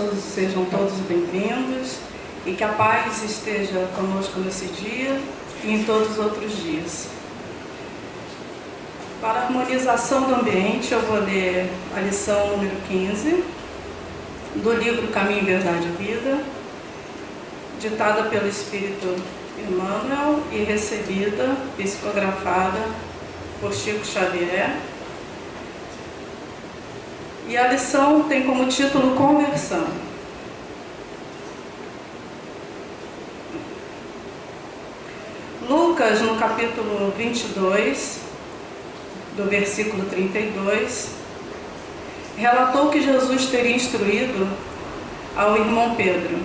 sejam todos bem-vindos e que a paz esteja conosco nesse dia e em todos os outros dias. Para a harmonização do ambiente, eu vou ler a lição número 15 do livro Caminho, Verdade e Vida, ditada pelo Espírito Emmanuel e recebida, psicografada por Chico Xavier. E a lição tem como título Conversão. Lucas, no capítulo 22, do versículo 32, relatou que Jesus teria instruído ao irmão Pedro: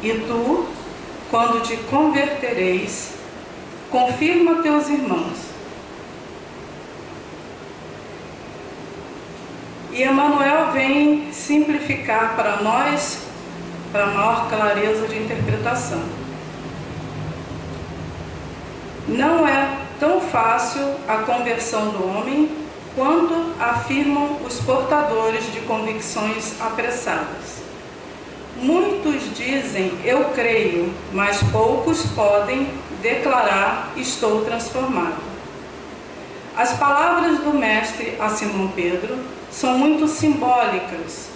"E tu, quando te convertereis, confirma teus irmãos." E Emmanuel vem simplificar para nós, para maior clareza de interpretação. Não é tão fácil a conversão do homem quanto afirmam os portadores de convicções apressadas. Muitos dizem, eu creio, mas poucos podem declarar, estou transformado. As palavras do Mestre a Simão Pedro são muito simbólicas.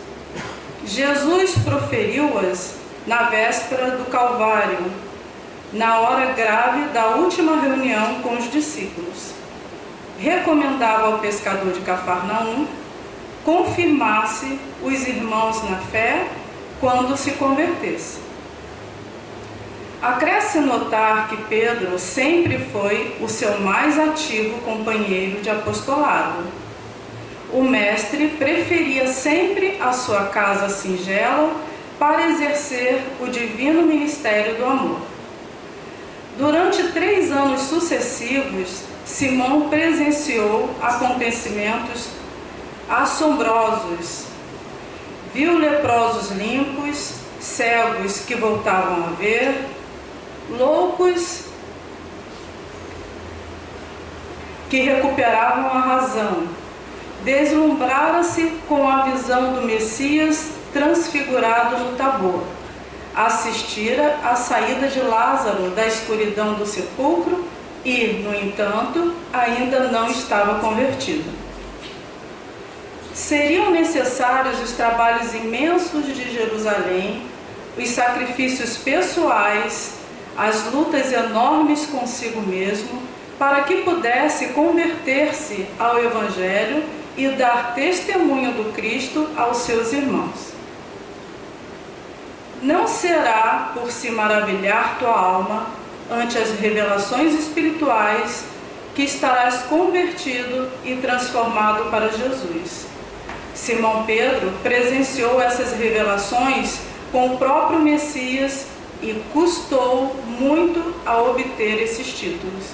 Jesus proferiu-as na véspera do Calvário, na hora grave da última reunião com os discípulos. Recomendava ao pescador de Cafarnaum confirmasse os irmãos na fé quando se convertesse. Acresce notar que Pedro sempre foi o seu mais ativo companheiro de apostolado. O mestre preferia sempre a sua casa singela para exercer o divino ministério do amor. Durante 3 anos sucessivos, Simão presenciou acontecimentos assombrosos. Viu leprosos limpos, cegos que voltavam a ver, loucos que recuperavam a razão. Deslumbrara-se com a visão do Messias transfigurado no Tabor. Assistira à saída de Lázaro da escuridão do sepulcro e, no entanto, ainda não estava convertido. Seriam necessários os trabalhos imensos de Jerusalém, os sacrifícios pessoais, as lutas enormes consigo mesmo, para que pudesse converter-se ao Evangelho e dar testemunho do Cristo aos seus irmãos. Não será por se maravilhar tua alma ante as revelações espirituais que estarás convertido e transformado para Jesus. Simão Pedro presenciou essas revelações com o próprio Messias e custou muito a obter esses títulos.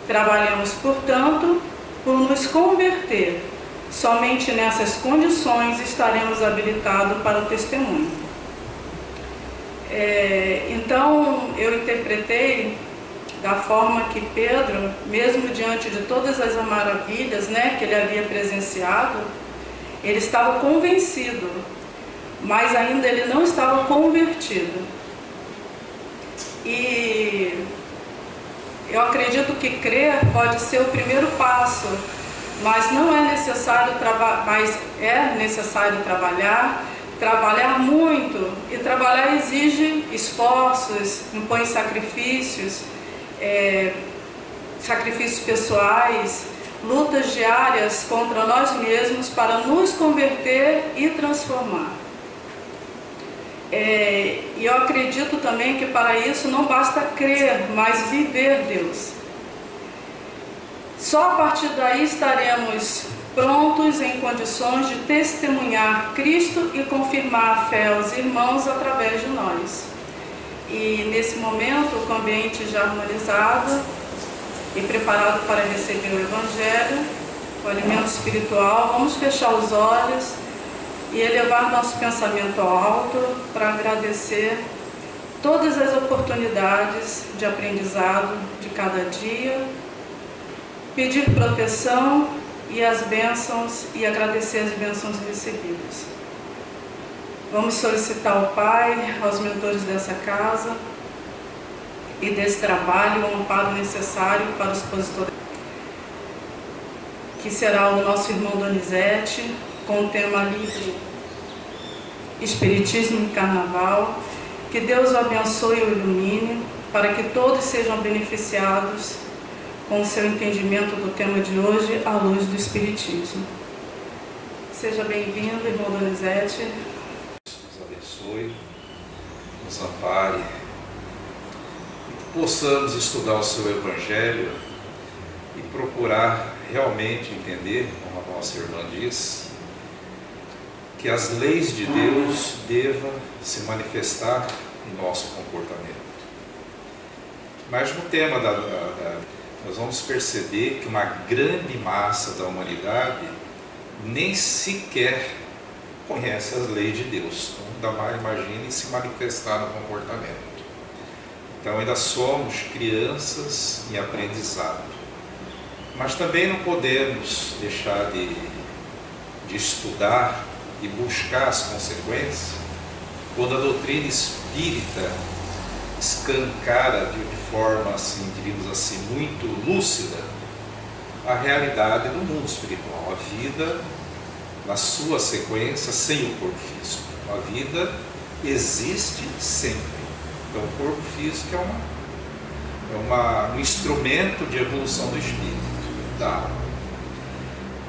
Trabalhamos, portanto, por nos converter. Somente nessas condições estaremos habilitados para o testemunho. Então, eu interpretei da forma que Pedro, mesmo diante de todas as maravilhas, que ele havia presenciado, ele estava convencido, mas ainda ele não estava convertido. E eu acredito que crer pode ser o primeiro passo, mas não é necessário trabalhar muito, e trabalhar exige esforços, impõe sacrifícios, sacrifícios pessoais, lutas diárias contra nós mesmos para nos converter e transformar. E eu acredito também que para isso não basta crer, mas viver Deus. Só a partir daí estaremos prontos em condições de testemunhar Cristo e confirmar a fé aos irmãos através de nós. E nesse momento, com o ambiente já harmonizado e preparado para receber o Evangelho, o alimento espiritual, vamos fechar os olhos e elevar nosso pensamento ao alto para agradecer todas as oportunidades de aprendizado de cada dia, pedir proteção e as bênçãos e agradecer as bênçãos recebidas. Vamos solicitar ao Pai, aos mentores dessa casa e desse trabalho, o amparo necessário para os expositores, que será o nosso irmão Donizete, com o tema livre Espiritismo e Carnaval. Que Deus o abençoe e o ilumine, para que todos sejam beneficiados com o seu entendimento do tema de hoje, à luz do Espiritismo. Seja bem-vindo, irmão Donizete. Nos abençoe, nos ampare, que possamos estudar o seu Evangelho e procurar realmente entender, como a nossa irmã diz, que as leis de Deus devam se manifestar em nosso comportamento. Mas no tema nós vamos perceber que uma grande massa da humanidade nem sequer conhece as leis de Deus. Então, ainda mais imagine se manifestar no comportamento. Então ainda somos crianças em aprendizado. Mas também não podemos deixar de estudar e buscar as consequências quando a doutrina espírita escancara de forma, assim, diríamos assim, muito lúcida a realidade do mundo espiritual, a vida na sua sequência sem o corpo físico. A vida existe sempre. Então o corpo físico é um instrumento de evolução do espírito, da alma.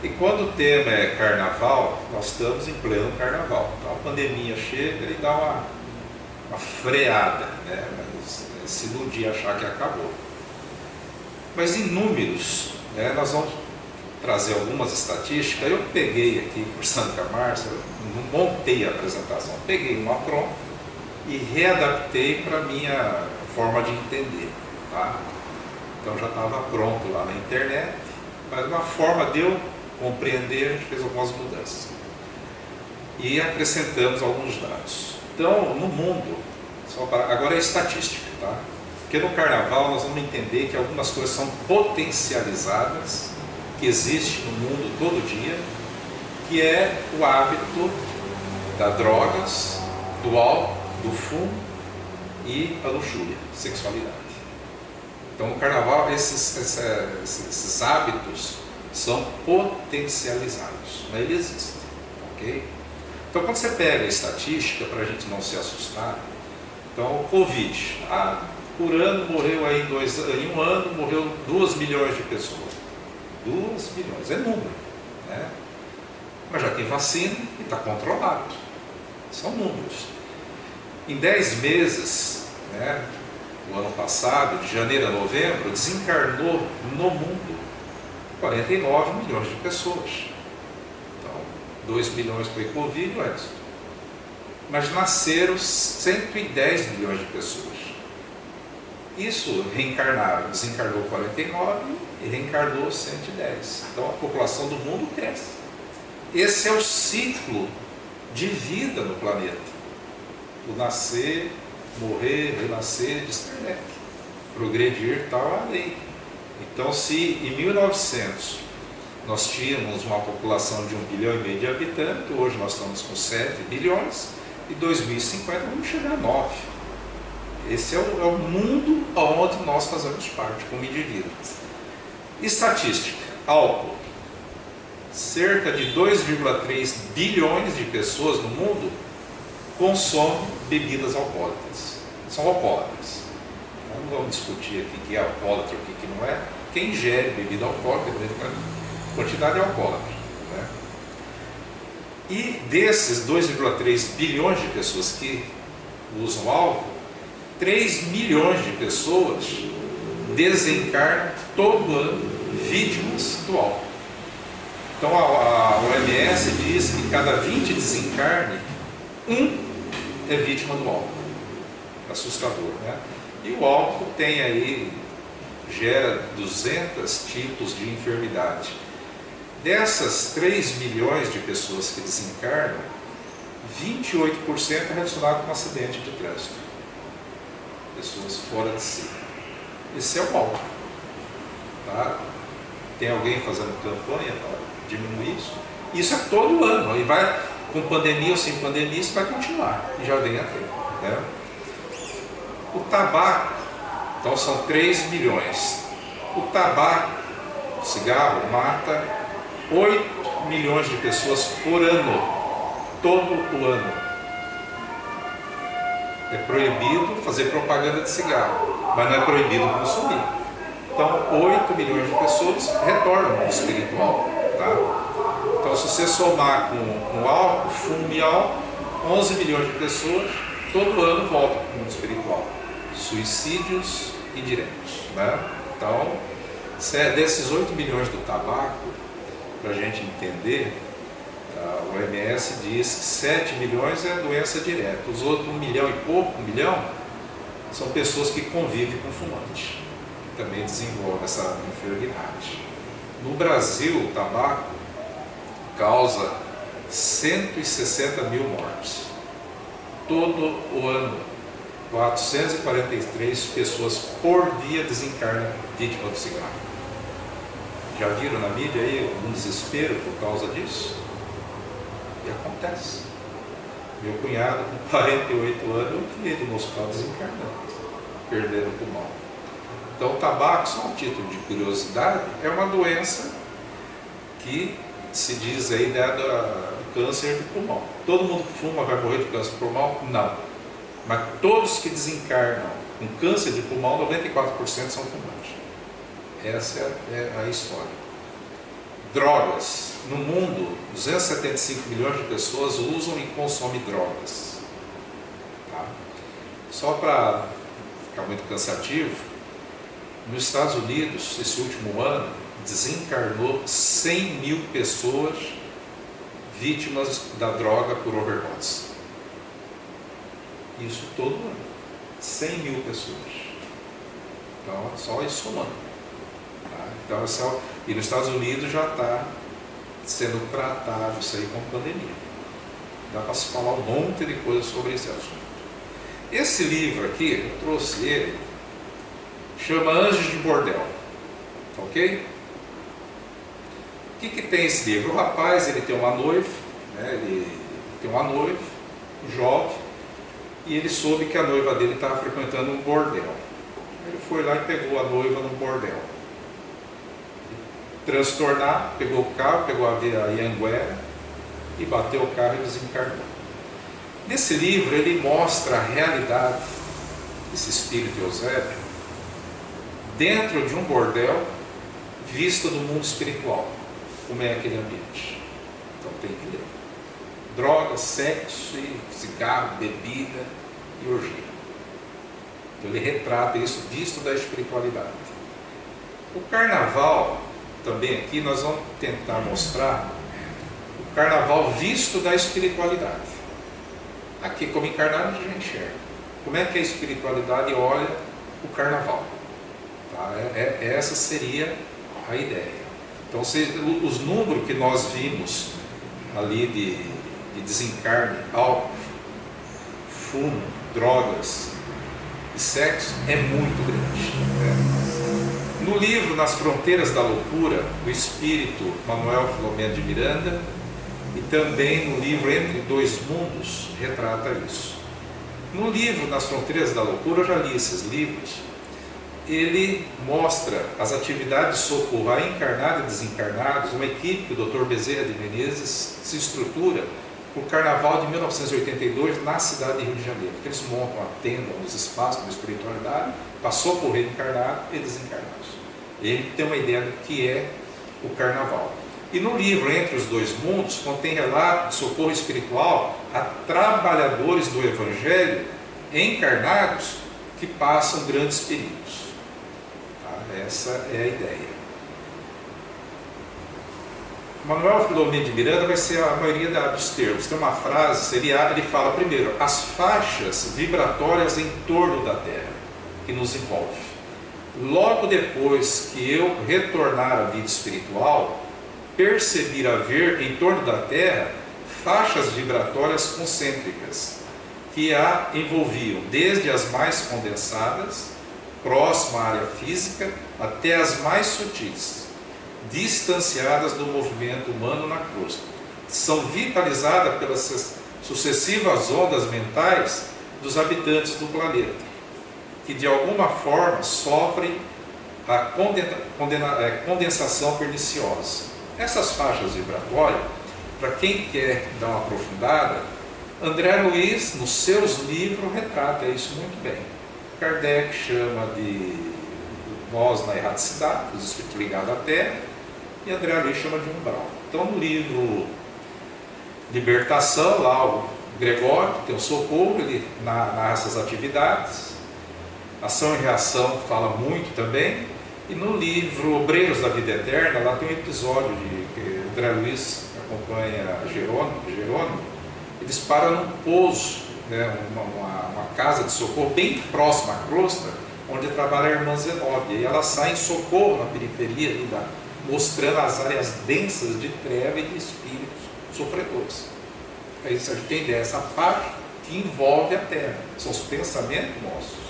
E quando o tema é carnaval, nós estamos em pleno carnaval. Então a pandemia chega e dá uma freada, né? Se iludir, achar que acabou. Mas em números, né, nós vamos trazer algumas estatísticas. Eu peguei aqui, conversando com a Márcia, não montei a apresentação, peguei uma pronta e readaptei para a minha forma de entender. Tá? Então já estava pronto lá na internet, mas uma forma de eu compreender, a gente fez algumas mudanças. E acrescentamos alguns dados. Então, no mundo, agora é estatística, tá? Porque no carnaval nós vamos entender que algumas coisas são potencializadas, que existe no mundo todo dia, que é o hábito das drogas, do álcool, do fumo e a luxúria, sexualidade. Então no carnaval esses hábitos são potencializados, mas eles existem, ok? Então quando você pega a estatística, para a gente não se assustar, então o Covid, por ano morreu aí em um ano, morreu 2 milhões de pessoas. 2 milhões, é número, né? Mas já tem vacina e está controlado, são números. Em 10 meses, né, o ano passado, de janeiro a novembro, desencarnou no mundo 49 milhões de pessoas. Então, 2 milhões foi Covid e o resto. Mas nasceram 110 milhões de pessoas. Isso reencarnaram, desencarnou 49 e reencarnou 110. Então a população do mundo cresce. Esse é o ciclo de vida no planeta. O nascer, morrer, renascer, descrever, progredir, tal a lei. Então, se em 1900 nós tínhamos uma população de 1,5 bilhão de habitantes, hoje nós estamos com 7 bilhões, e em 2050 vamos chegar a 9. Esse é o mundo onde nós fazemos parte como indivíduos. Estatística: álcool. Cerca de 2,3 bilhões de pessoas no mundo consomem bebidas alcoólicas. São alcoólatras. Não vamos discutir aqui o que é alcoólatra e o que não é. Quem ingere bebida alcoólica, a quantidade é alcoólatra, né? E desses 2,3 bilhões de pessoas que usam álcool, 3 milhões de pessoas desencarnam todo ano vítimas do álcool. Então a OMS diz que cada 20 desencarne, 1 é vítima do álcool. Assustador, né? E o álcool tem aí, gera 200 tipos de enfermidade. Dessas 3 milhões de pessoas que desencarnam, 28% é relacionado com um acidente de trânsito. Pessoas fora de si. Esse é o álcool. Tá? Tem alguém fazendo campanha para diminuir isso? Isso é todo ano. E com pandemia ou sem pandemia, isso vai continuar, e já vem a ter, né? O tabaco, então são 3 milhões. O tabaco, o cigarro, mata 8 milhões de pessoas por ano, todo o ano. É proibido fazer propaganda de cigarro, mas não é proibido consumir. Então, 8 milhões de pessoas retornam ao espiritual, tá? Então, se você somar com álcool, fumo e álcool, 11 milhões de pessoas todo ano voltam para o mundo espiritual. Suicídios indiretos, né? Então, desses 8 milhões do tabaco, para a gente entender, o OMS diz que 7 milhões é doença direta. Os outros 1 milhão e pouco, 1 milhão, são pessoas que convivem com fumante. Também desenvolvem essa enfermidade. No Brasil, o tabaco causa 160 mil mortes. Todo o ano, 443 pessoas por dia desencarnam vítima do cigarro. Já viram na mídia aí um desespero por causa disso? E acontece. Meu cunhado, com 48 anos, eu vi ele no hospital desencarnando, perdendo o pulmão. Então, o tabaco, só um título de curiosidade, é uma doença que se diz aí do câncer de pulmão. Todo mundo que fuma vai morrer de câncer de pulmão? Não. Mas todos que desencarnam com câncer de pulmão, 94% são fumantes. Essa é a história. Drogas. No mundo, 275 milhões de pessoas usam e consomem drogas. Tá? Só para ficar muito cansativo, nos Estados Unidos, esse último ano, desencarnou 100 mil pessoas vítimas da droga por overdose. Isso todo ano. 100 mil pessoas. Então, só isso somando. Tá? Então, e nos Estados Unidos já está sendo tratado isso aí como pandemia. Dá para se falar um monte de coisa sobre esse assunto. Esse livro aqui, eu trouxe ele, chama Anjos de Bordel. Ok? O que tem esse livro? O rapaz, ele tem uma noiva, né? Ele tem uma noiva, jovem, e ele soube que a noiva dele estava frequentando um bordel. Ele foi lá e pegou a noiva no bordel. Transtornar, pegou o carro, pegou a Anhanguera e bateu o carro e desencarnou. Nesse livro ele mostra a realidade desse espírito Eusébio dentro de um bordel visto do mundo espiritual. Como é aquele ambiente? Então tem que ler. Droga, sexo, cigarro, bebida e orgia. Então ele retrata isso visto da espiritualidade. O carnaval, também aqui nós vamos tentar mostrar o carnaval visto da espiritualidade. Aqui como encarnado a gente enxerga. Como é que a espiritualidade olha o carnaval? Tá? Essa seria a ideia. Então os números que nós vimos ali de desencarne, álcool, fumo, drogas e sexo é muito grande, né? No livro Nas Fronteiras da Loucura, o espírito Manuel Filomeno de Miranda, e também no livro Entre Dois Mundos, retrata isso. No livro Nas Fronteiras da Loucura, eu já li esses livros, ele mostra as atividades de socorro a encarnados e desencarnados, uma equipe que o Dr. Bezerra de Menezes se estrutura para o Carnaval de 1982 na cidade de Rio de Janeiro. Eles montam a tenda nos espaços da espiritualidade para socorrer encarnados e desencarnados. Ele tem uma ideia do que é o Carnaval. E no livro Entre os Dois Mundos contém relato de socorro espiritual a trabalhadores do Evangelho encarnados que passam grandes perigos. Essa é a ideia. Manuel Filomeno de Miranda vai ser a maioria dos termos. Tem uma frase, ele fala primeiro, as faixas vibratórias em torno da Terra, que nos envolve. Logo depois que eu retornar à vida espiritual, percebi haver em torno da Terra faixas vibratórias concêntricas, que a envolviam desde as mais condensadas, próxima à área física, até as mais sutis, distanciadas do movimento humano na crosta. são vitalizadas pelas sucessivas ondas mentais dos habitantes do planeta, que de alguma forma sofrem a condensação perniciosa. Essas faixas vibratórias, para quem quer dar uma aprofundada, André Luiz, nos seus livros, retrata isso muito bem. Kardec chama de nós na erraticidade, os espíritos ligados à Terra, e André Luiz chama de umbral. Então, no livro Libertação, lá o Gregório, que tem o Socorro, ele narra essas atividades. Ação e Reação fala muito também. E no livro Obreiros da Vida Eterna, lá tem um episódio de que André Luiz acompanha Jerônimo. Eles param num pouso, né, uma casa de socorro bem próxima à crosta, onde trabalha a irmã Zenóbia. E ela sai em socorro na periferia, ali, mostrando as áreas densas de treva e de espíritos sofredores. Aí a gente tem ideia, essa parte que envolve a Terra, são os pensamentos nossos.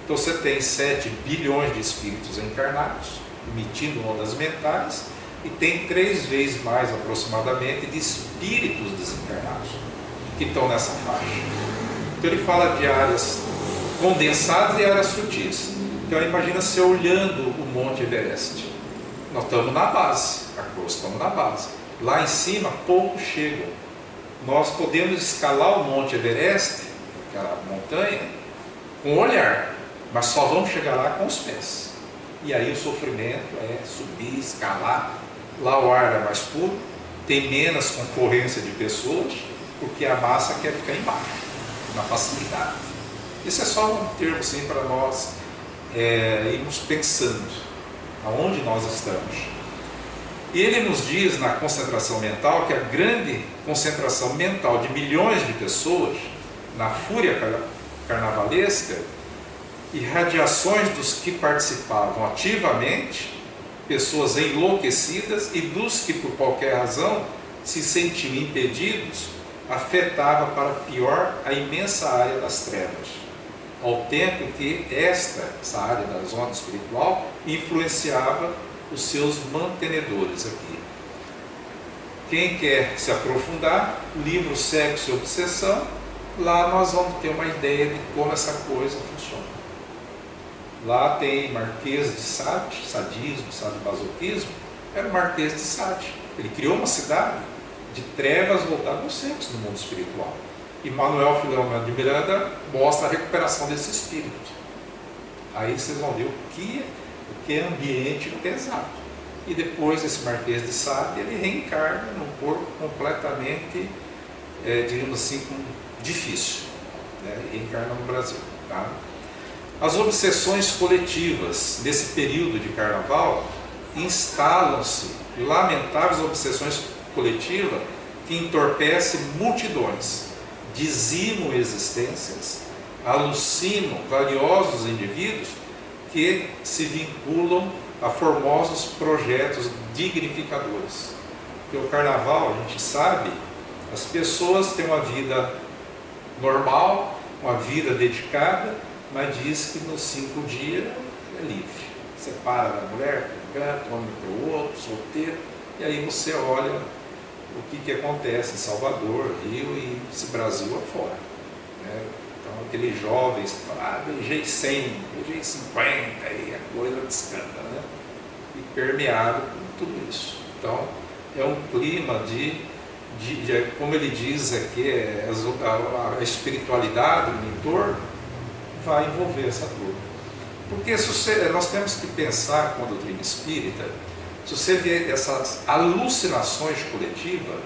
Então você tem 7 bilhões de espíritos encarnados, emitindo ondas mentais, e tem 3 vezes mais aproximadamente de espíritos desencarnados que estão nessa faixa. Então ele fala de áreas condensadas e áreas sutis. Então imagina você olhando o Monte Everest. Nós estamos na base, a crosta estamos na base. Lá em cima poucos chegam. Nós podemos escalar o Monte Everest, aquela montanha, com o olhar, mas só vamos chegar lá com os pés. E aí o sofrimento é subir, escalar. Lá o ar é mais puro, tem menos concorrência de pessoas, porque a massa quer ficar embaixo, na facilidade. Isso é só um termo assim, para nós irmos pensando aonde nós estamos. E ele nos diz na concentração mental que a grande concentração mental de milhões de pessoas na fúria carnavalesca e radiações dos que participavam ativamente, pessoas enlouquecidas, e dos que por qualquer razão se sentiam impedidos, afetava para pior a imensa área das trevas, ao tempo que essa área da zona espiritual influenciava os seus mantenedores aqui. Quem quer se aprofundar, livro Sexo e Obsessão, lá nós vamos ter uma ideia de como essa coisa funciona. Lá tem Marquês de Sade, sadismo, sadomasoquismo, era o Marquês de Sade. Ele criou uma cidade de trevas voltada ao sexo no mundo espiritual. E Manuel Filomeno de Miranda mostra a recuperação desse espírito. Aí vocês vão ver o que é ambiente pesado. E depois esse Marquês de Sade, ele reencarna num corpo completamente, digamos assim, difícil. Né? Reencarna no Brasil. Tá? As obsessões coletivas desse período de carnaval instalam-se lamentáveis obsessões coletivas que entorpecem multidões, dizimam existências, alucinam valiosos indivíduos que se vinculam a formosos projetos dignificadores. Porque o carnaval, a gente sabe, as pessoas têm uma vida normal, uma vida dedicada, mas diz que nos 5 dias é livre. Separa da mulher, para um canto, homem para o outro, solteiro, e aí você olha o que acontece em Salvador, Rio e esse Brasil afora. Né? Então aqueles jovens que falam, beijei 100, beijei 50, e a coisa descanta, né? E permeado por tudo isso. Então é um clima de como ele diz aqui, a espiritualidade no entorno vai envolver essa turma. Porque nós temos que pensar com a doutrina espírita, se você vê essas alucinações coletivas,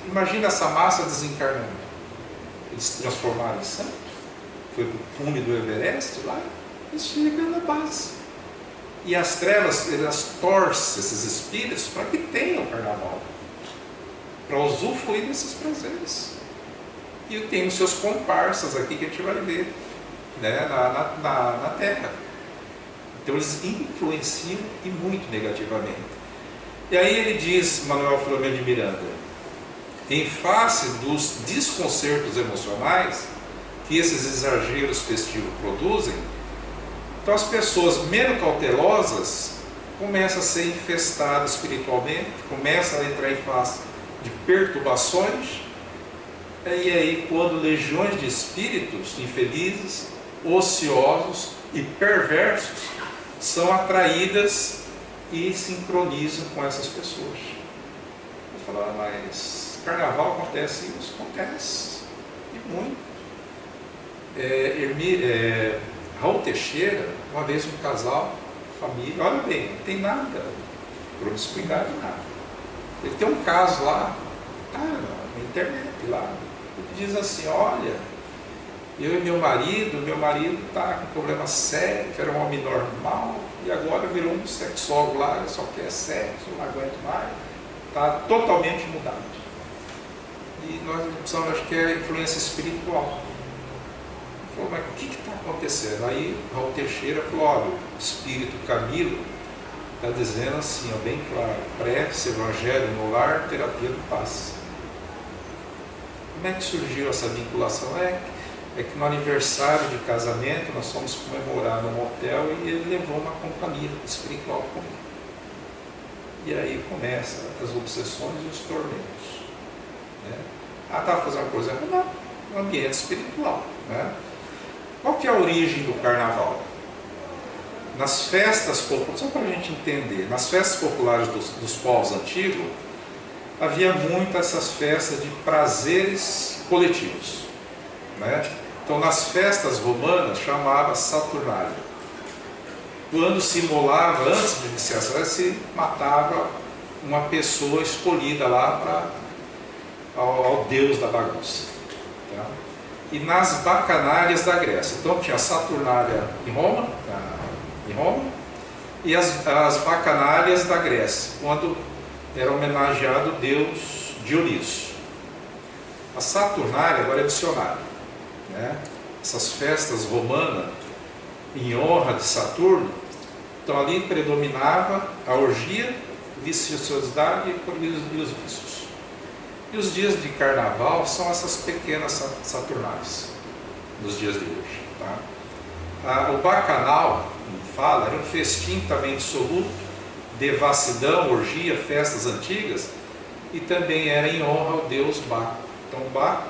imagina essa massa desencarnando. Eles se transformaram em santo, foi para o cume do Everest lá, eles ficam na base. E as trevas, elas torcem esses espíritos para que tenham o carnaval, para usufruir desses prazeres. E tem os seus comparsas aqui que a gente vai ver, né, na Terra. Então eles influenciam e muito negativamente. E aí ele diz, Manuel Filomeno de Miranda, em face dos desconcertos emocionais que esses exageros festivos produzem, então as pessoas menos cautelosas começam a ser infestadas espiritualmente, começam a entrar em fase de perturbações, e aí quando legiões de espíritos infelizes, ociosos e perversos são atraídas e sincronizam com essas pessoas. Eu falo, mas carnaval acontece isso? Acontece, e muito. Raul Teixeira, uma vez um casal, família, olha bem, não tem nada, promiscuidade, nada. Ele tem um caso lá, na internet lá, ele diz assim, olha, eu e meu marido está com problema sério, que era um homem normal, e agora virou um sexólogo lá, ele só quer sexo, não aguento mais, está totalmente mudado. E nós precisamos, acho que é a influência espiritual. Ele falou, mas o que está acontecendo? Aí Raul Teixeira falou, olha, o espírito Camilo está dizendo assim, ó, bem claro, prece, evangelho no lar, terapia do passe. Como é que surgiu essa vinculação? É que no aniversário de casamento nós fomos comemorar no motel e ele levou uma companhia espiritual comigo. E aí começa as obsessões e os tormentos. Né? Estava fazendo uma coisa errada? Não, no ambiente espiritual. Né? Qual que é a origem do carnaval? Nas festas populares, só para a gente entender, nas festas populares dos povos antigos, havia muito essas festas de prazeres coletivos. Né? Então, nas festas romanas, chamava Saturnália. Quando se imolava, antes de iniciação, se matava uma pessoa escolhida lá ao deus da bagunça. Tá? E nas bacanárias da Grécia. Então, tinha a Saturnália em Roma, e as bacanárias da Grécia, quando era homenageado o deus Dionísio. A Saturnália agora é dicionário. Né? Essas festas romanas em honra de Saturno, então ali predominava a orgia, viciosidade e os vícios. E os dias de carnaval são essas pequenas saturnálias nos dias de hoje. Tá? O bacanal, como fala, era um festim também dissoluto, devassidão, orgia, festas antigas, e também era em honra ao deus Baco. Então Baco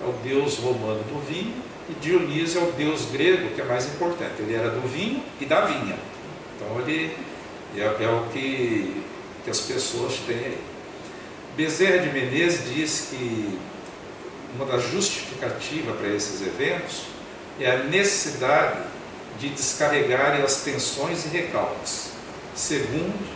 é o deus romano do vinho, e Dionísio é o deus grego, que é mais importante. Ele era do vinho e da vinha. Então ele é o que as pessoas têm aí. Bezerra de Menezes diz que uma das justificativas para esses eventos é a necessidade de descarregarem as tensões e recalques, segundo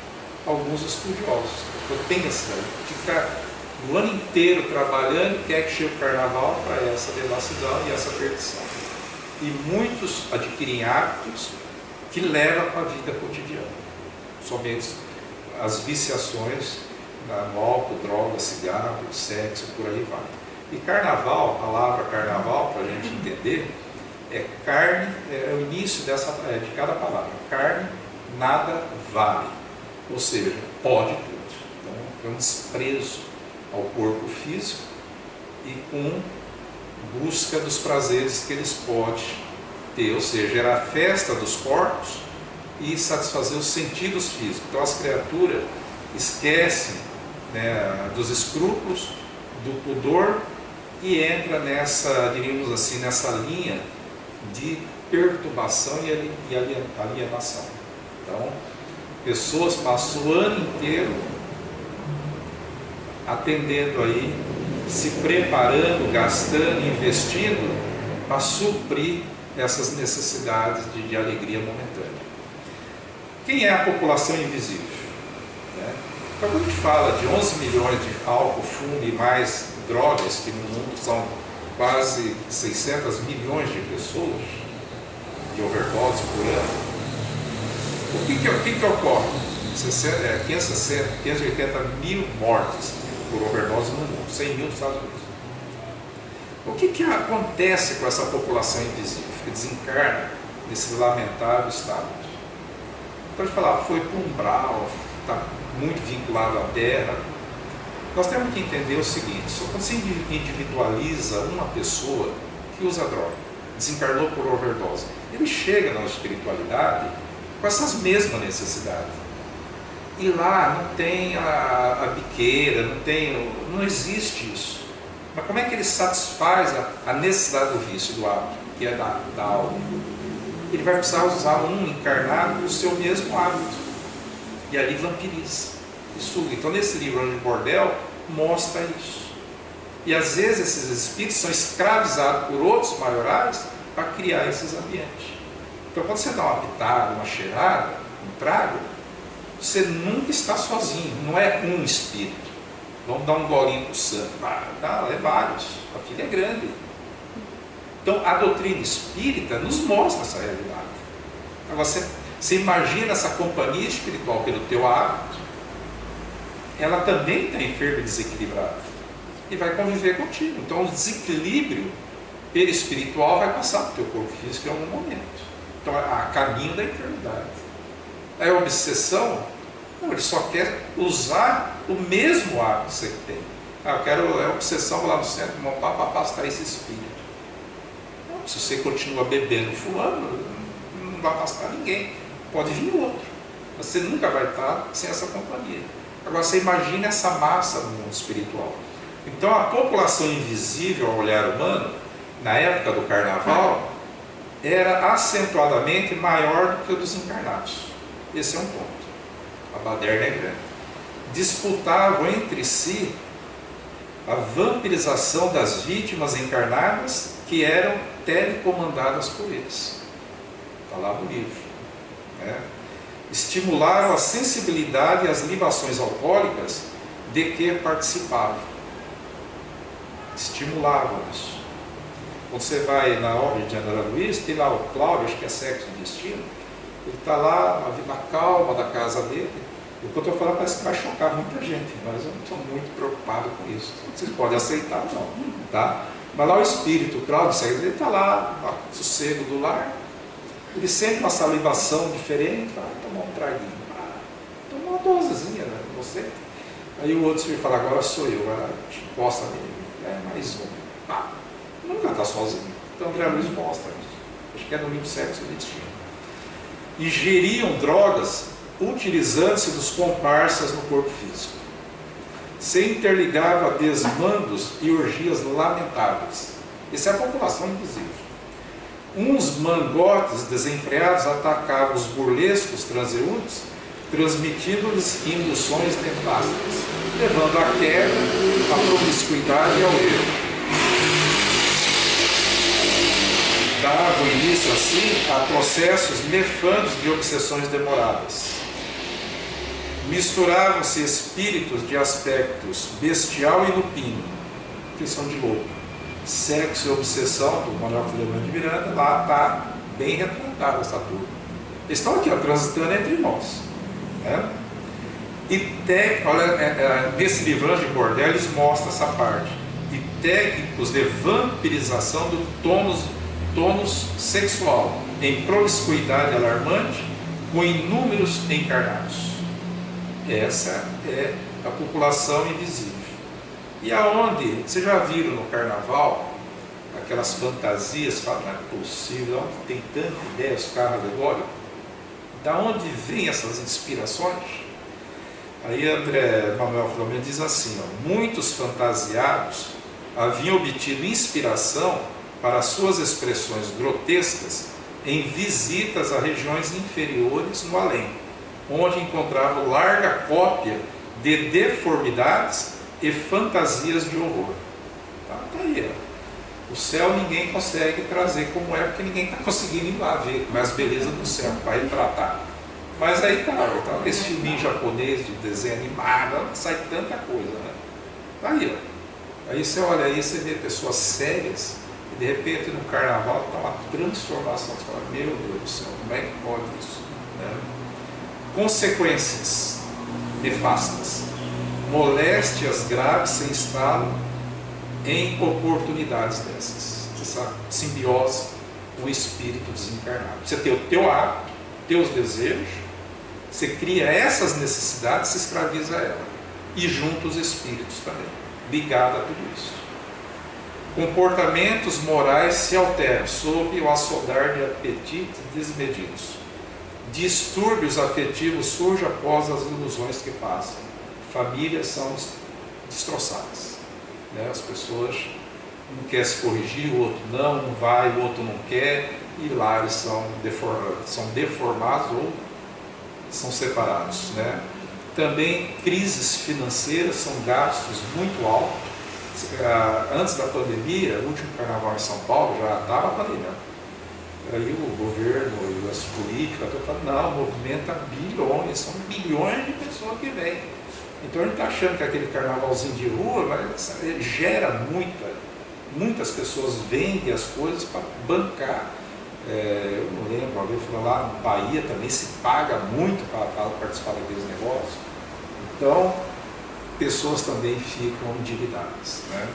alguns estudiosos. Eu tenho essa ideia, ficar o ano inteiro trabalhando, quer que chegue o carnaval para essa devassidão e essa perdição. E muitos adquirem hábitos que levam para a vida cotidiana, somente as viciações no álcool, droga, cigarro, sexo, por aí vai. E carnaval, a palavra carnaval, para a gente entender, é carne, é o início de cada palavra. Carne, nada vale. Ou seja, pode tudo. Então, é um desprezo ao corpo físico e com busca dos prazeres que eles podem ter. Ou seja, era a festa dos corpos e satisfazer os sentidos físicos. Então, as criaturas esquecem, né, dos escrúpulos, do pudor, e entra nessa, diríamos assim, nessa linha de perturbação e alienação. Então, pessoas passam o ano inteiro atendendo aí, se preparando, gastando, investindo para suprir essas necessidades de alegria momentânea. Quem é a população invisível? Então, quando a gente fala de 11 milhões de álcool, fumo e mais drogas, que no mundo são quase 600 milhões de pessoas de overdose por ano, o que ocorre? 580 mil mortes por overdose no mundo, 100 mil nos Estados Unidos. O que acontece com essa população invisível, que desencarna nesse lamentável estado? Então, a gente fala, foi para um umbral, está muito vinculado à terra. Nós temos que entender o seguinte: só quando se individualiza uma pessoa que usa droga, desencarnou por overdose, ele chega na espiritualidade com essas mesmas necessidades. E lá não tem a biqueira, não existe isso. Mas como é que ele satisfaz a necessidade do vício, do hábito, que é da alma? Ele vai precisar usar um encarnado do seu mesmo hábito. E ali vampiriza e suga. Então nesse livro Anjo de Bordel mostra isso. E às vezes esses espíritos são escravizados por outros maiorais para criar esses ambientes. Então quando você dá uma pitada, uma cheirada, um trago, você nunca está sozinho, não é um espírito. Vamos dar um golinho para o santo. É vários, a filha é grande. Então a doutrina espírita nos mostra essa realidade. Agora você imagina essa companhia espiritual pelo teu hábito, ela também está enferma e desequilibrada e vai conviver contigo. Então o desequilíbrio perispiritual vai passar para o teu corpo físico em algum momento. Então a caminho da enfermidade. Aí a obsessão, não, ele só quer usar o mesmo hábito que você tem. Eu quero a obsessão, vou lá no centro montar para afastar esse espírito. Não, se você continua bebendo, fulano, não vai afastar ninguém. Pode vir outro. Você nunca vai estar sem essa companhia. Agora você imagina essa massa no mundo espiritual. Então a população invisível ao olhar humano, na época do carnaval, era acentuadamente maior do que o dos encarnados. Esse é um ponto. A baderna é grande. Disputavam entre si a vampirização das vítimas encarnadas que eram telecomandadas por eles. Está lá no livro. Né? Estimularam a sensibilidade e as libações alcoólicas de que participavam. Estimulavam isso. Quando você vai na obra de André Luiz, tem lá o Cláudio, acho que é Sexo e Destino. Ele está lá na calma da casa dele. E o que eu estou falando parece que vai chocar muita gente, mas eu não estou muito preocupado com isso. Vocês podem aceitar ou não, tá? Mas lá o espírito, o Cláudio, ele está lá, no sossego do lar. Ele sente uma salivação diferente, vai tomar um traguinho. Toma uma dosezinha, né? Você. Aí o outro espírito fala, agora sou eu, vai lá, encosta nele. Mais um. Nunca está sozinho. Então André Luiz mostra isso. Acho que é no livro Sexo e Destino. E geriam drogas utilizando-se dos comparsas no corpo físico. Se interligava a desmandos e orgias lamentáveis. Essa é a população invisível. Uns mangotes desenfreados atacavam os burlescos transeuntes, transmitindo-lhes induções nefastas, levando à queda, à promiscuidade e ao erro. Davam início, assim, a processos nefandos de obsessões demoradas. Misturavam-se espíritos de aspectos bestial e lupino, que são de louco. Sexo e obsessão, do Manuel Filomeno de Miranda, lá está bem retratada essa turma. Eles estão aqui, ó, transitando entre nós. Né? E olha, nesse livro Anjo de Bordel, eles mostram essa parte. E técnicos de vampirização do tônus sexual, em promiscuidade alarmante, com inúmeros encarnados. Essa é a população invisível. E aonde, vocês já viram no carnaval, aquelas fantasias, falam, não é possível, onde tem tanta ideia, os carros alegóricos? Da onde vêm essas inspirações? Aí André Manuel Filomeno diz assim, ó, muitos fantasiados haviam obtido inspiração para suas expressões grotescas em visitas a regiões inferiores no além, onde encontravam larga cópia de deformidades e fantasias de horror. Tá aí, ó. O céu ninguém consegue trazer como é, porque ninguém está conseguindo ir lá ver como é as belezas do céu, para retratar. Mas aí tá esse filminho japonês de desenho animado, sai tanta coisa, né? Tá aí, ó. Aí você olha aí, você vê pessoas sérias, e de repente no carnaval está uma transformação. Você fala, meu Deus do céu, como é que pode isso? Né? Consequências nefastas. Moléstias graves se instalam em oportunidades dessas. Essa simbiose com o espírito desencarnado. Você tem o teu hábito, teus desejos, você cria essas necessidades, se escraviza a ela. E junto os espíritos também, ligado a tudo isso. Comportamentos morais se alteram sob o açodar de apetites desmedidos. Distúrbios afetivos surgem após as ilusões que passam. Famílias são destroçadas, né? As pessoas não querem se corrigir, o outro não vai, o outro não quer, e lá eles são deformados ou são separados, né? Também crises financeiras, são gastos muito altos. Antes da pandemia, o último carnaval em São Paulo já estava pandemia. Aí o governo e as políticas estão falando, não, movimenta bilhões, são bilhões de pessoas que vêm. Então a gente está achando que aquele carnavalzinho de rua, mas gera muitas pessoas vendem as coisas para bancar. Eu não lembro, uma vez eu lá na Bahia também se paga muito para participar daqueles negócios. Então, pessoas também ficam endividadas, né?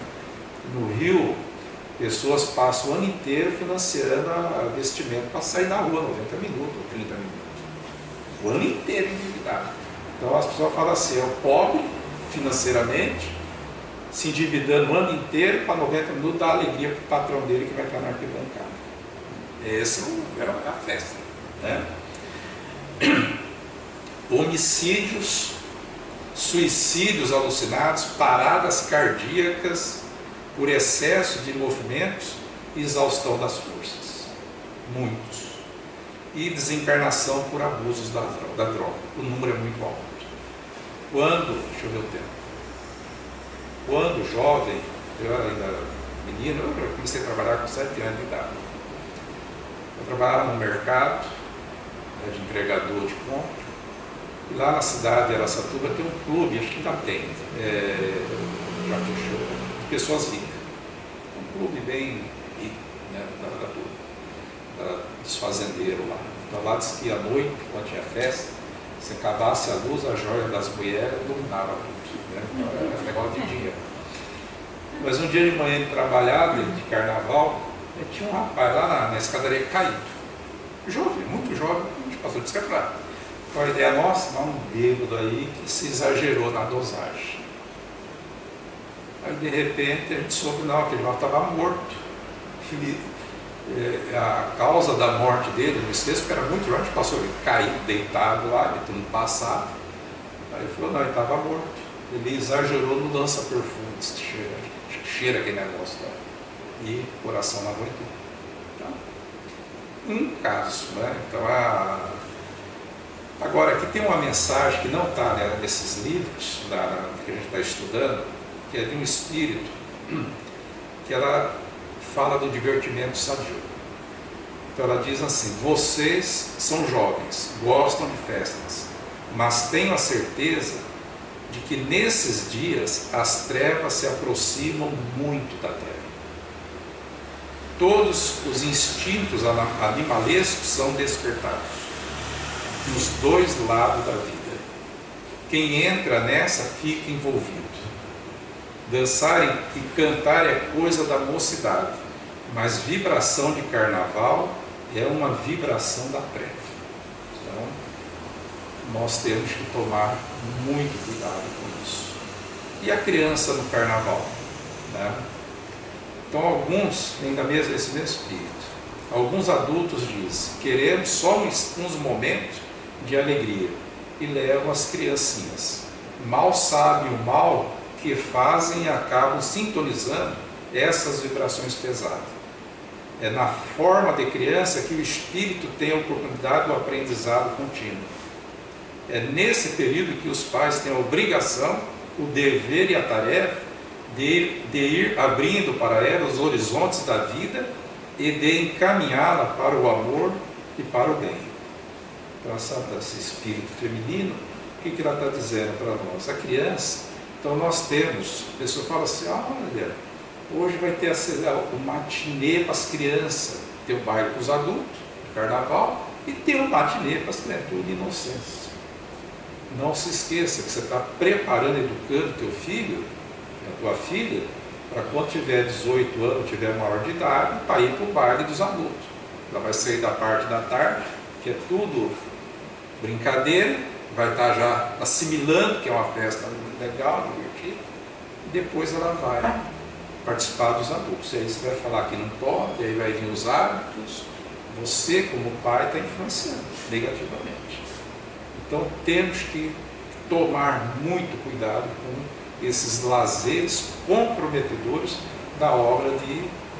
No Rio, pessoas passam o ano inteiro financiando investimento para sair na rua, 90 minutos ou 30 minutos. O ano inteiro endividado. Então as pessoas falam assim, é o pobre financeiramente, se endividando o ano inteiro para 90 minutos dar alegria para o patrão dele que vai estar na arquibancada. Essa é a festa, né? Homicídios, suicídios alucinados, paradas cardíacas por excesso de movimentos e exaustão das forças. Muitos. E desencarnação por abusos da droga. O número é muito alto. Deixa eu ver o tempo. Quando jovem, eu era ainda menino, eu comecei a trabalhar com 7 anos de idade. Eu trabalhava no mercado, de entregador de compra. E lá na cidade de Araçatuba tem um clube, acho que ainda tem, já fechou, de pessoas ricas. Um clube bem rico, né, dos fazendeiros lá. Então lá diz que à noite, quando tinha festa, se acabasse a luz, a joia das mulheres dominava tudo, né? Então era um negócio de dinheiro. Mas um dia de manhã de trabalhar, de carnaval, tinha um rapaz lá na escadaria caído. Jovem, muito jovem, a gente passou descafrado. Foi a ideia nossa, não, um bêbado aí que se exagerou na dosagem. Aí de repente a gente soube, não, aquele mal estava morto. A causa da morte dele, não esqueço, porque era muito jovem, a gente passou ele caído, deitado lá, de tudo passado. Aí ele falou, não, ele estava morto. Ele exagerou no lança-perfume, cheira aquele negócio lá. E o coração não aguentou. Então, um caso, né? Então, agora, aqui tem uma mensagem que não está, né, nesses livros que a gente está estudando, que é de um espírito, que ela fala do divertimento sadio. Então ela diz assim, vocês são jovens, gostam de festas, mas tenham a certeza de que nesses dias as trevas se aproximam muito da terra. Todos os instintos animalescos são despertados, nos dois lados da vida. Quem entra nessa fica envolvido. Dançar e cantar é coisa da mocidade, mas vibração de carnaval é uma vibração da treva. Então, nós temos que tomar muito cuidado com isso. E a criança no carnaval, né? Então, alguns, ainda mesmo esse mesmo espírito, alguns adultos dizem, queremos só uns momentos de alegria, e levam as criancinhas. Mal sabem o mal que fazem e acabam sintonizando essas vibrações pesadas. É na forma de criança que o espírito tem a oportunidade do aprendizado contínuo. É nesse período que os pais têm a obrigação, o dever e a tarefa de ir abrindo para ela os horizontes da vida e de encaminhá-la para o amor e para o bem. Então, esse espírito feminino, o que ela está dizendo para nós? A criança, então nós temos, a pessoa fala assim, olha, hoje vai ter o matinê para as crianças, tem o baile para os adultos, de carnaval, e tem o matinê para as criaturas de inocência. Não se esqueça que você está preparando, educando teu filho, a tua filha, para quando tiver 18 anos, tiver maior de idade, para ir para o baile dos adultos. Ela vai sair da parte da tarde, que é tudo brincadeira, vai estar já assimilando que é uma festa legal, divertida, e depois ela vai participar dos adultos. E aí você vai falar que não pode, aí vai vir os hábitos, Você, como pai, está influenciando negativamente. Então temos que tomar muito cuidado com esses lazeres comprometedores da obra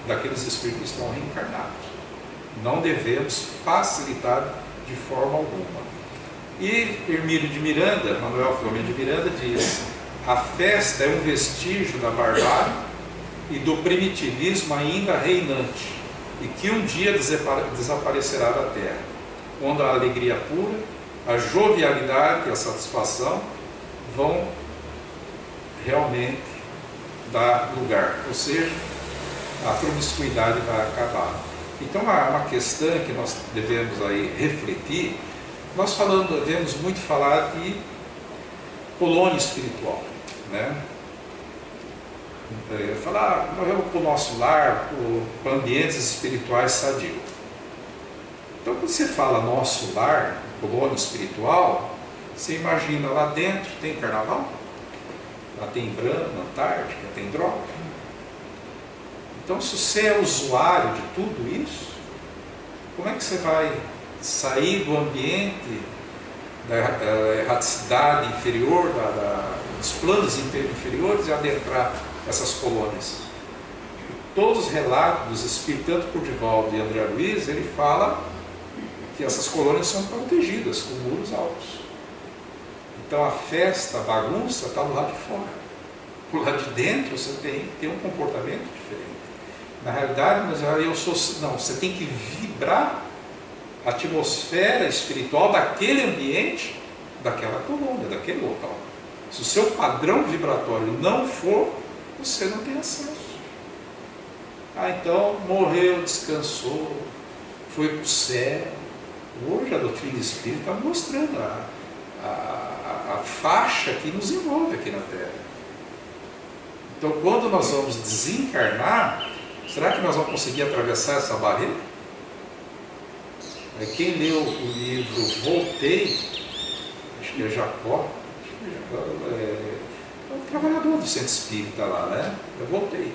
daqueles espíritos que estão reencarnados. Não devemos facilitar de forma alguma. E Hermílio de Miranda, Manuel Filomeno de Miranda, diz: a festa é um vestígio da barbárie e do primitivismo ainda reinante, e que um dia desaparecerá da terra, quando a alegria pura, a jovialidade e a satisfação vão realmente dar lugar, ou seja, a promiscuidade vai acabar. Então, uma questão que nós devemos aí refletir. Nós devemos muito falar de colônia espiritual, né? Falar, nós vamos para o nosso lar, para ambientes espirituais sadios. Então, quando você fala nosso lar, colônia espiritual, você imagina lá dentro tem carnaval, lá tem Brahma, Antártica, tem droga. Então, se você é usuário de tudo isso, como é que você vai sair do ambiente da erraticidade inferior, dos planos inferiores e adentrar essas colônias? Todos os relatos dos espíritos, tanto por Divaldo e André Luiz, ele fala que essas colônias são protegidas com muros altos. Então a festa, a bagunça está do lado de fora. Do lado de dentro você tem que ter um comportamento diferente. Na realidade, você tem que vibrar a atmosfera espiritual daquele ambiente, daquela colônia, daquele local. Se o seu padrão vibratório não for, você não tem acesso. Então morreu, descansou, foi para o céu. Hoje a doutrina espírita está mostrando a faixa que nos envolve aqui na Terra. Então, quando nós vamos desencarnar, será que nós vamos conseguir atravessar essa barreira? Quem leu o livro Voltei, acho que é Jacó, é um trabalhador do centro espírita lá, né? Eu voltei.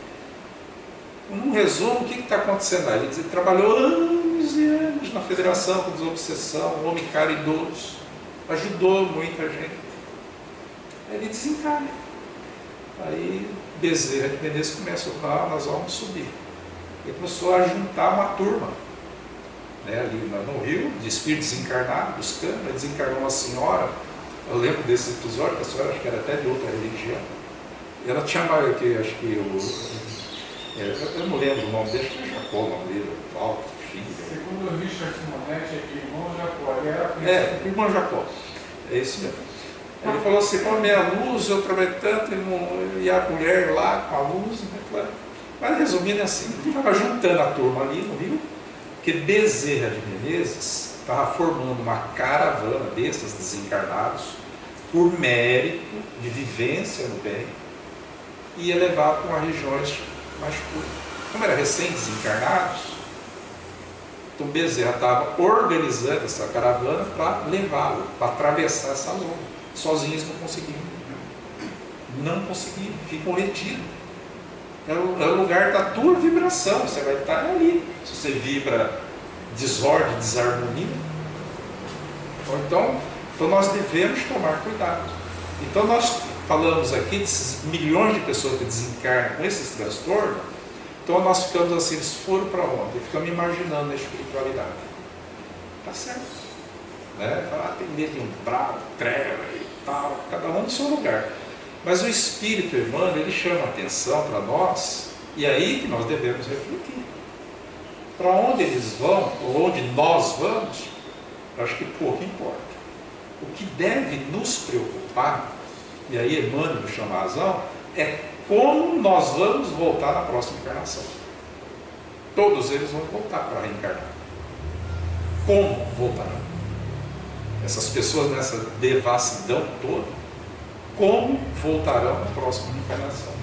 Num resumo, o que está acontecendo lá? Ele trabalhou anos e anos na federação com desobsessão, um homem caridoso, ajudou muita gente. Aí ele desencarna. Aí Bezerra de Menezes começa a falar: nós vamos subir. Ele começou a juntar uma turma, né, ali no Rio, de espíritos desencarnados, buscando. Ele desencarnou uma senhora, eu lembro desse episódio, que a senhora acho que era até de outra religião. Ela tinha mais que, acho que eu não lembro o nome dele, acho que é Jacó, o nome dele, Paulo, filho. Segundo o Richard Simonetti, é de irmão Jacó. Ele era irmão Jacó. É isso mesmo. Ele falou assim: com a minha luz eu trabalhei tanto, e a mulher lá com a luz. Né? Mas resumindo assim, ele estava juntando a turma ali no Rio, porque Bezerra de Menezes estava formando uma caravana desses desencarnados, por mérito de vivência no bem, e ia levar para regiões mais puras. Como era recém-desencarnados, então Bezerra estava organizando essa caravana para levá-lo, para atravessar essa zona. Sozinhos não conseguiam. Não conseguiam, ficam retidos. É o lugar da tua vibração, você vai estar ali. Se você vibra desordem, desarmonia, então nós devemos tomar cuidado. Então nós falamos aqui desses milhões de pessoas que desencarnam com esses transtornos. Então nós ficamos assim: eles foram para onde? Ficamos imaginando a espiritualidade. Tá certo, né? Falar, tem medo de umbral, treva e tal, cada um no seu lugar. Mas o Espírito Emmanuel, ele chama a atenção para nós, e é aí que nós devemos refletir. Para onde eles vão, ou onde nós vamos, acho que pouco importa. O que deve nos preocupar, e aí Emmanuel nos chama a razão, é como nós vamos voltar na próxima encarnação. Todos eles vão voltar para reencarnar. Como voltarão? Essas pessoas nessa devassidão toda, como voltarão na próxima encarnação?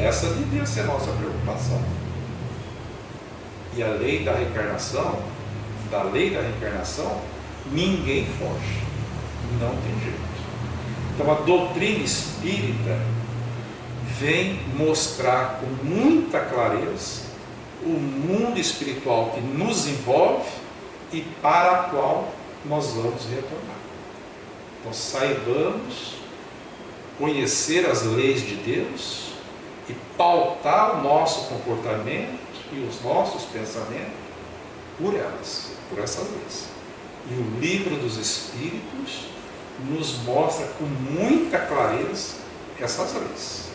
Essa devia ser a nossa preocupação. E a lei da reencarnação, ninguém foge. Não tem jeito. Então a doutrina espírita vem mostrar com muita clareza o mundo espiritual que nos envolve e para a qual nós vamos retornar. Então saibamos conhecer as leis de Deus e pautar o nosso comportamento e os nossos pensamentos por elas, por essas leis. E o livro dos Espíritos nos mostra com muita clareza essas leis.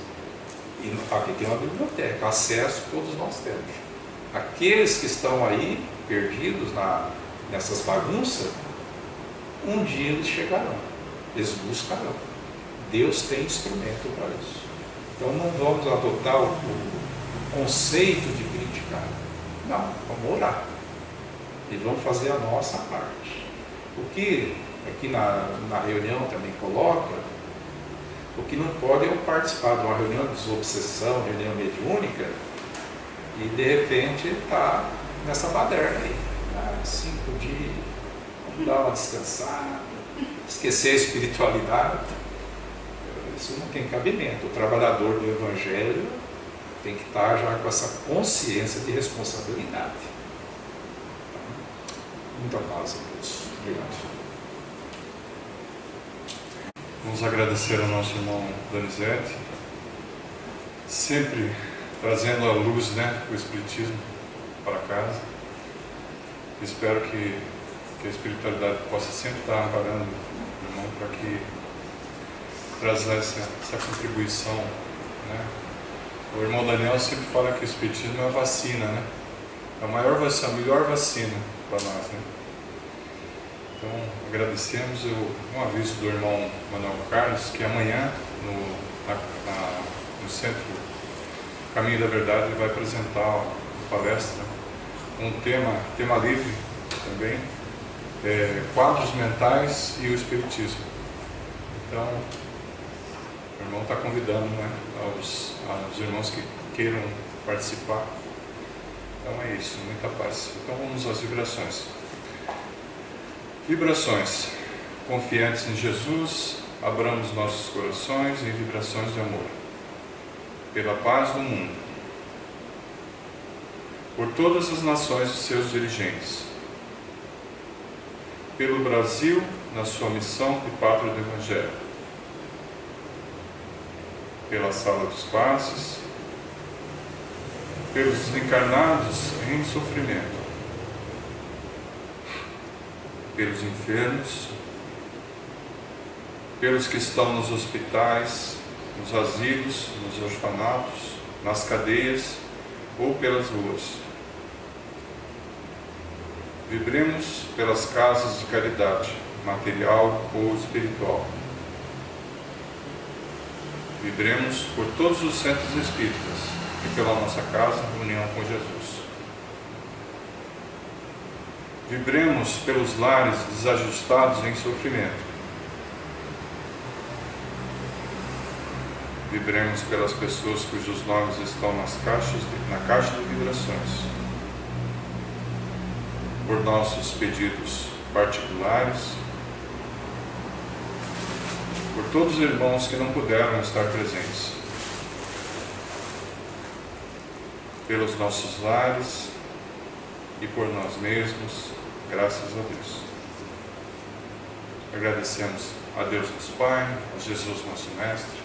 E aqui tem uma biblioteca, acesso todos nós temos. Aqueles que estão aí perdidos nessas bagunças, um dia eles chegarão, eles buscarão. Deus tem instrumento para isso. Então não vamos adotar o conceito de criticar. Não, vamos orar. E vamos fazer a nossa parte. O que aqui na reunião também coloca, o que não pode é eu participar de uma reunião de desobsessão, reunião mediúnica, e de repente está nessa baderna aí. 5 dias, vamos dar uma descansada, esquecer a espiritualidade. Isso não tem cabimento. O trabalhador do Evangelho tem que estar já com essa consciência de responsabilidade. Muita paz a todos. Obrigado. Vamos agradecer ao nosso irmão Donizete, sempre trazendo a luz, o Espiritismo para casa. Espero que a espiritualidade possa sempre estar amparando o irmão para que trazer essa contribuição. O irmão Daniel sempre fala que o Espiritismo é a vacina, a maior vacina, a melhor vacina para nós. Então, agradecemos. Um aviso do irmão Manuel Carlos, que amanhã, no Centro Caminho da Verdade, ele vai apresentar uma palestra, um tema livre também, quadros mentais e o Espiritismo. Então, o irmão está convidando aos irmãos que queiram participar. Então é isso, muita paz. Então vamos às vibrações. Vibrações. Confiantes em Jesus, abramos nossos corações em vibrações de amor. Pela paz do mundo. Por todas as nações e seus dirigentes. Pelo Brasil, na sua missão de pátria do Evangelho. Pela sala dos passes. Pelos encarnados em sofrimento. Pelos enfermos, pelos que estão nos hospitais, nos asilos, nos orfanatos, nas cadeias ou pelas ruas. Vibremos pelas casas de caridade, material ou espiritual. Vibremos por todos os centros espíritas e pela nossa casa, união com Jesus. Vibremos pelos lares desajustados em sofrimento. Vibremos pelas pessoas cujos nomes estão na caixa de vibrações. Por nossos pedidos particulares. Por todos os irmãos que não puderam estar presentes. Pelos nossos lares e por nós mesmos, graças a Deus. Agradecemos a Deus nosso Pai, a Jesus nosso Mestre,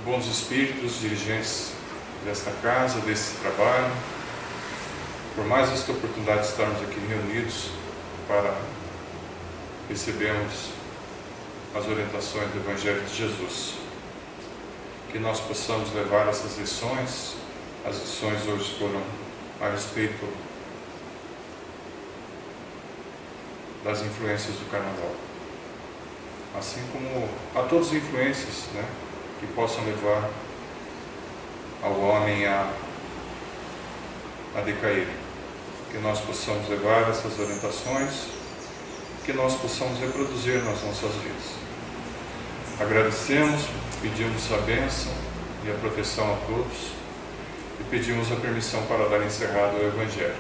bons espíritos, dirigentes desta casa, desse trabalho, por mais esta oportunidade de estarmos aqui reunidos para recebermos as orientações do Evangelho de Jesus. Que nós possamos levar essas lições. As lições hoje foram a respeito das influências do Carnaval, assim como a todas as influências que possam levar ao homem a decair. Que nós possamos levar essas orientações, que nós possamos reproduzir nas nossas vidas. Agradecemos, pedimos a bênção e a proteção a todos e pedimos a permissão para dar encerrado o Evangelho.